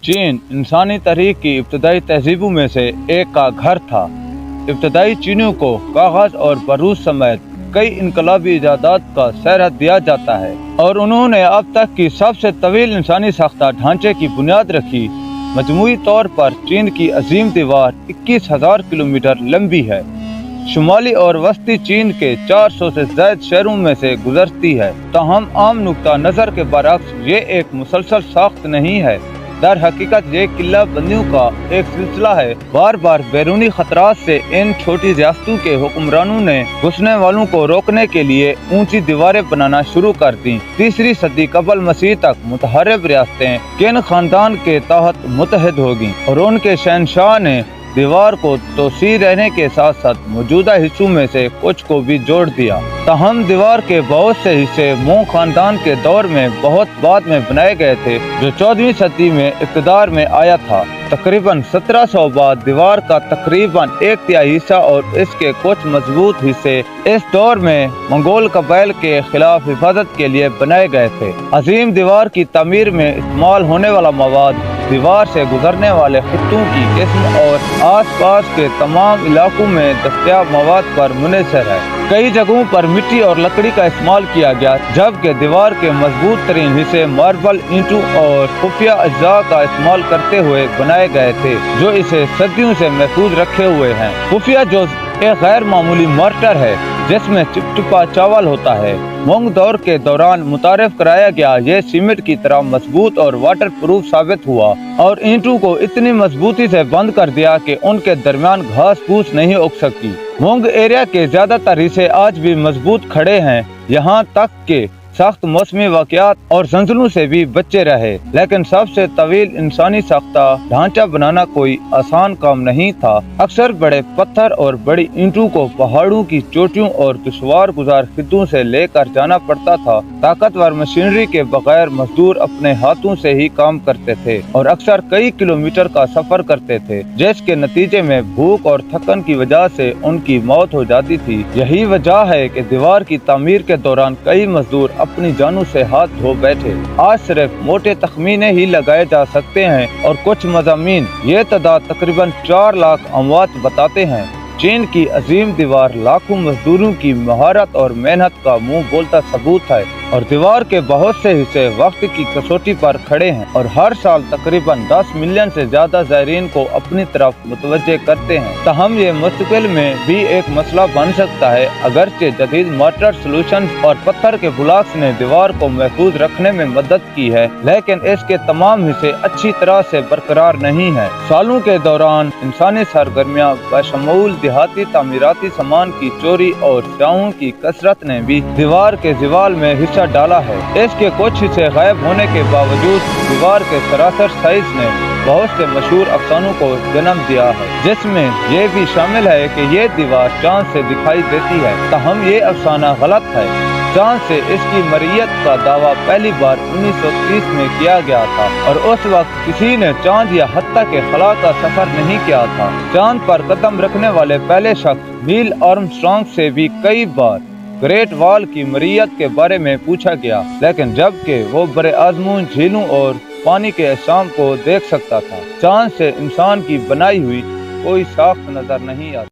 चीन इंसानी तारीख की इब्तदाई तहजीबों में से एक का घर था। इब्तदाई चीनियों को कागज और बारूद समेत कई इनकलाबी इजादात का सहरा दिया जाता है और उन्होंने अब तक की सबसे तवील इंसानी साख्ता ढांचे की बुनियाद रखी। मजमूई तौर पर चीन की अजीम दीवार 21,000 किलोमीटर लंबी है। शुमाली और वस्ती चीन के 400 से ज्यादा शहरों में से गुजरती है। ताहम आम नुक्ता नज़र के बरक्स ये एक मुसलसल साख्त नहीं है। दर हकीकत ये किला बंदियों का एक सिलसिला है। बार बार बैरूनी खतरात से इन छोटी रियासतों के हुक्मरानों ने घुसने वालों को रोकने के लिए ऊंची दीवारें बनाना शुरू कर दी। 3री सदी कबल मसीह तक मुतहरब रियासतें किन खानदान के तहत मुत्तहद होगी और उनके शहनशाह ने दीवार को तोसी रहने के साथ साथ मौजूदा हिस्सों में से कुछ को भी जोड़ दिया। ताहम दीवार के बहुत से हिस्से मोंग खानदान के दौर में बहुत बाद में बनाए गए थे, जो 14वीं सदी में इक़्तिदार में आया था। तकरीबन 1700 बाद दीवार का तकरीबन 1/3 हिस्सा और इसके कुछ मजबूत हिस्से इस दौर में मंगोल कबाइल के खिलाफ हिफाजत के लिए बनाए गए थे। अजीम दीवार की तामीर में इस्तेमाल होने वाला मवाद दीवार से गुजरने वाले खित्तों की किस्म और आसपास के तमाम इलाकों में दस्तयाब मवाद पर मुनहसर है। कई जगहों पर मिट्टी और लकड़ी का इस्तेमाल किया गया, जबकि दीवार के मजबूत तरीन हिस्से मार्बल, ईंटों और खुफिया अज्जा का इस्तेमाल करते हुए बनाए गए थे, जो इसे सदियों से महफूज रखे हुए हैं। खुफिया जो एक गैर मामूली मॉर्टर है जिसमें चिपचिपा चावल होता है, मोंग दौर के दौरान मुतारिफ कराया गया। ये सीमेंट की तरह मजबूत और वाटर प्रूफ साबित हुआ और ईंटों को इतनी मजबूती से बंद कर दिया कि उनके दरमियान घास फूस नहीं उग सकती। मोंग एरिया के ज्यादातर हिस्से आज भी मजबूत खड़े हैं, यहाँ तक के सख्त मौसमी वाक़यात और जंजलों से भी बचे रहे। लेकिन सबसे तवील इंसानी साख्ता ढांचा बनाना कोई आसान काम नहीं था। अक्सर बड़े पत्थर और बड़ी ईंटों को पहाड़ों की चोटियों और दुश्वार गुजार खित्तों से लेकर जाना पड़ता था। ताकतवर मशीनरी के बगैर मजदूर अपने हाथों से ही काम करते थे और अक्सर कई किलोमीटर का सफर करते थे, जिसके नतीजे में भूख और थकन की वजह से उनकी मौत हो जाती थी। यही वजह है कि दीवार की तामीर के दौरान कई मजदूर अपनी जानों से हाथ धो बैठे। आज सिर्फ मोटे तखमीने ही लगाए जा सकते हैं और कुछ मज़ामीन ये तादाद तकरीबन 4 लाख अमवात बताते हैं। चीन की अजीम दीवार लाखों मजदूरों की महारत और मेहनत का मुंह बोलता सबूत है और दीवार के बहुत से हिस्से वक्त की कसौटी पर खड़े हैं और हर साल तकरीबन 10 मिलियन से ज्यादा ज़ायरीन को अपनी तरफ मुतवज्जे करते हैं। ताहम ये मुस्तकिल में भी एक मसला बन सकता है। अगरचे जदीद मॉर्टर सॉल्यूशन और पत्थर के ब्लॉक्स ने दीवार को महफूज रखने में मदद की है, लेकिन इसके तमाम हिस्से अच्छी तरह से बरकरार नहीं है। सालों के दौरान इंसानी सरगर्मियाँ बशमूल देहाती तामीराती सामान की चोरी और शाहों की कसरत ने भी दीवार के दीवार में हिस्सा डाला है। इसके कुछ हिस्से गायब होने के बावजूद दीवार के सरासर साइज ने बहुत से मशहूर अफसानों को जन्म दिया है, जिसमें यह भी शामिल है कि ये दीवार चांद से दिखाई देती है। ताहम ये अफसाना गलत है। चांद से इसकी मरियत का दावा पहली बार 1930 में किया गया था और उस वक्त किसी ने चांद या हत्ता के खला का सफर नहीं किया था। चांद पर कदम रखने वाले पहले शख्स नील आर्मस्ट्रांग से भी कई बार ग्रेट वॉल की मरियत के बारे में पूछा गया, लेकिन जबकि वो बड़े आजमून, झीलों और पानी के अहसाम को देख सकता था, चांद से इंसान की बनाई हुई कोई साख्त नजर नहीं आती।